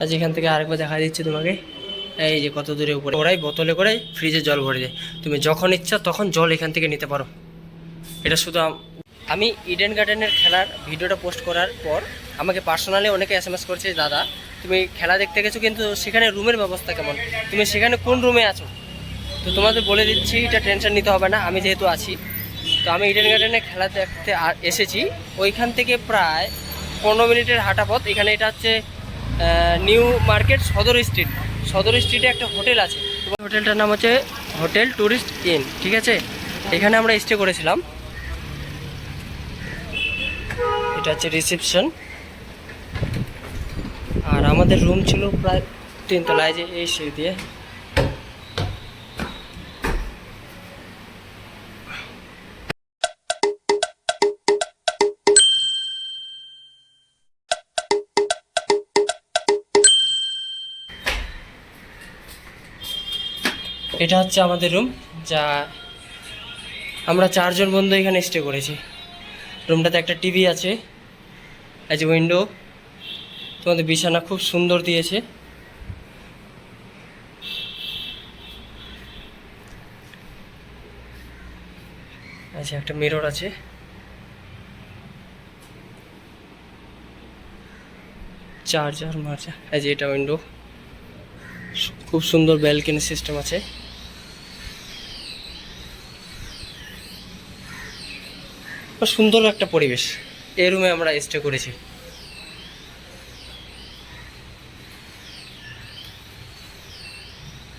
আজ এখান থেকে আরেকবার দেখা দিচ্ছি তোমাকে, এই যে কত দূরে উপরে ওরাই বোতলে করে ফ্রিজে জল ভরে দেয়। তুমি যখন ইচ্ছা তখন জল এখান থেকে নিতে পারো। এটা শুধু আমি ইডেন গার্ডেনের খেলার ভিডিওটা পোস্ট করার পর আমাকে পার্সোনালি অনেকে এসএমএস করছে, দাদা তুমি খেলা দেখতে গেছো কিন্তু সেখানে রুমের ব্যবস্থা কেমন, তুমি সেখানে কোন রুমে আছো? তো তোমাদের বলে দিচ্ছি, এটা টেনশন নিতে হবে না, আমি যেহেতু আছি। তো আমি ইডেন গার্ডেনে খেলা দেখতে এসেছি, ওইখান থেকে প্রায় 15 মিনিটের হাঁটা পথ। এখানে এটা হচ্ছে নিউ মার্কেট সদর স্ট্রিটে একটা হোটেল আছে। হোটেলটার নাম হচ্ছে হোটেল ট্যুরিস্ট ইন, ঠিক আছে? এখানে আমরা স্টে করেছিলাম। এটা হচ্ছে রিসেপশন, আর আমাদের রুম ছিল প্রায় 3 তলায়, যে এই সিঁড়ি দিয়ে। এটা হচ্ছে আমাদের রুম, যা আমরা 4 জন বন্ধু এখানে স্টে করেছি। রুমটাতে একটা টিভি আছে, এই যে উইন্ডো, তোমাদের বিছানা খুব সুন্দর দিয়েছে। আচ্ছা, একটা মিরর আছে, চার্জার মার্জার। এই যে এটা উইন্ডো, খুব সুন্দর ব্যালকনি সিস্টেম আছে। সুন্দর একটা পরিবেশ, এই রুমে আমরা স্টে করেছি।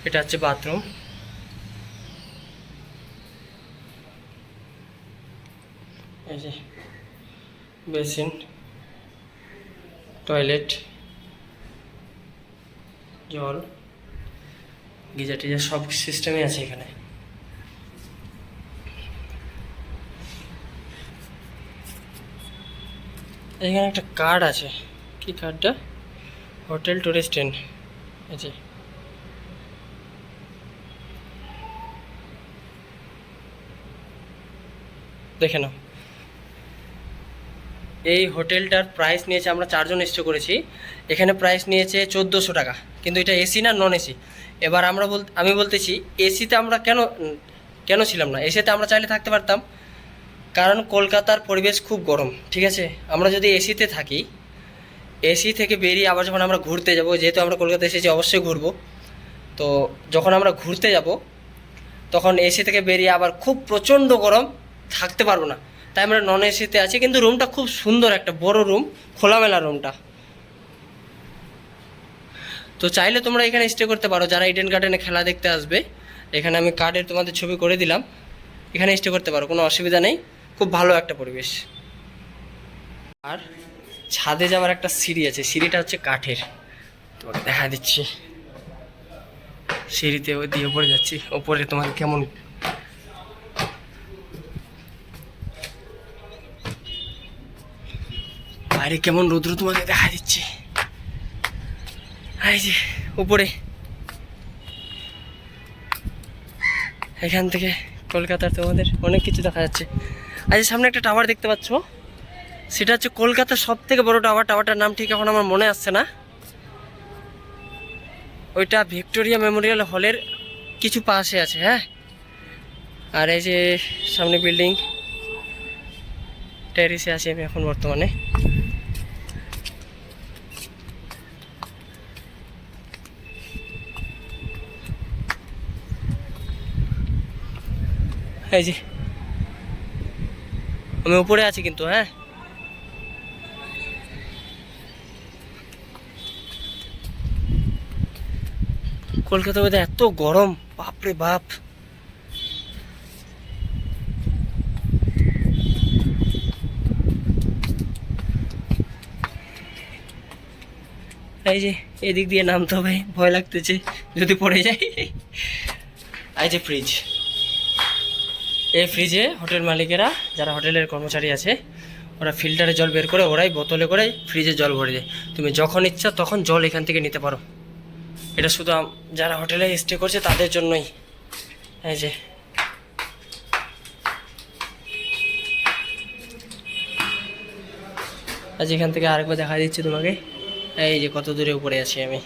এটা হচ্ছে বাথরুম, এই যে বেসিন, টয়লেট, জল, গিজার টিজার সব সিস্টেমই আছে এখানে। এখানে একটা কার্ড আছে, কি কার্ডটা? হোটেল টুরিস্ট ইন, এই যে দেখে নাও। এই হোটেলটার প্রাইস নিয়েছে, আমরা 4 জন স্টে করেছি, এখানে প্রাইস নিয়েছে 1400 টাকা। কিন্তু এটা এসি না নন এসি। এবার আমি বলতেছি, এসিতে আমরা কেন ছিলাম না? এসিতে আমরা চাইলে থাকতে পারতাম, কারণ কলকাতার পরিবেশ খুব গরম, ঠিক আছে? আমরা যদি এসিতে থাকি, এসি থেকে বেরিয়ে আবার যখন আমরা ঘুরতে যাব, যেহেতু আমরা কলকাতা এসেছি অবশ্যই ঘুরবো, তো যখন আমরা ঘুরতে যাব তখন এসি থেকে বেরিয়ে আবার খুব প্রচণ্ড গরম, থাকতে পারবো না। তাই আমরা নন এসিতে আছি, কিন্তু রুমটা খুব সুন্দর, একটা বড় রুম, খোলামেলা রুমটা। তো চাইলে তোমরা এখানে স্টে করতে পারো, যারা ইডেন গার্ডেনে খেলা দেখতে আসবে। এখানে আমি কার্ডের তোমাদের ছবি করে দিলাম, এখানে স্টে করতে পারো, কোনো অসুবিধা নেই, খুব ভালো একটা পরিবেশ। আর ছাদে যাওয়ার একটা সিঁড়ি আছে, সিঁড়িটা হচ্ছে কাঠের, তোমাকে দেখা দিচ্ছি। সিঁড়িতে ওই দিয়ে উপরে যাচ্ছি, ওপরে তোমাকে কেমন বাইরে কেমন রৌদ্র তোমাকে দেখা দিচ্ছে। এই যে উপরে, এখান থেকে কলকাতার তোমাদের অনেক কিছু দেখা যাচ্ছে। আজ সামনে একটা টাওয়ার দেখতে পাচ্ছ, সেটা হচ্ছে কলকাতার সব থেকে বড় টাওয়ার। টাওয়ারটার নাম ঠিক এখন আমার মনে আসছে না। ওইটা ভিক্টোরিয়া মেমোরিয়াল হলের কিছু পাশে আছে, হ্যাঁ। আর এই যে সামনে বিল্ডিং, টেরিসে আছি আমি এখন বর্তমানে। এই যে আমি উপরে আছি কিন্তু, হ্যাঁ। কলকাতার মধ্যে এত গরম, বাপরে বাপ। এই যে এদিক দিয়ে নামতে হবে, ভয় লাগতেছে যদি পড়ে যায়। এই যে ফ্রিজ, এই ফ্রিজে হোটেল মালিকেরা, যারা হোটেলের কর্মচারী আছে, ওরা ফিল্টারে জল বের করে ওরাই বোতলে করে ফ্রিজে জল ভরে দেয়। তুমি যখন ইচ্ছা তখন জল এখান থেকে নিতে পারো। এটা শুধু যারা হোটেলে স্টে করছে তাদের জন্যই। এই যে আজ এখান থেকে আরেকবার দেখা দিচ্ছি তোমাকে, এই যে কত দূরে উপরে আছি আমি।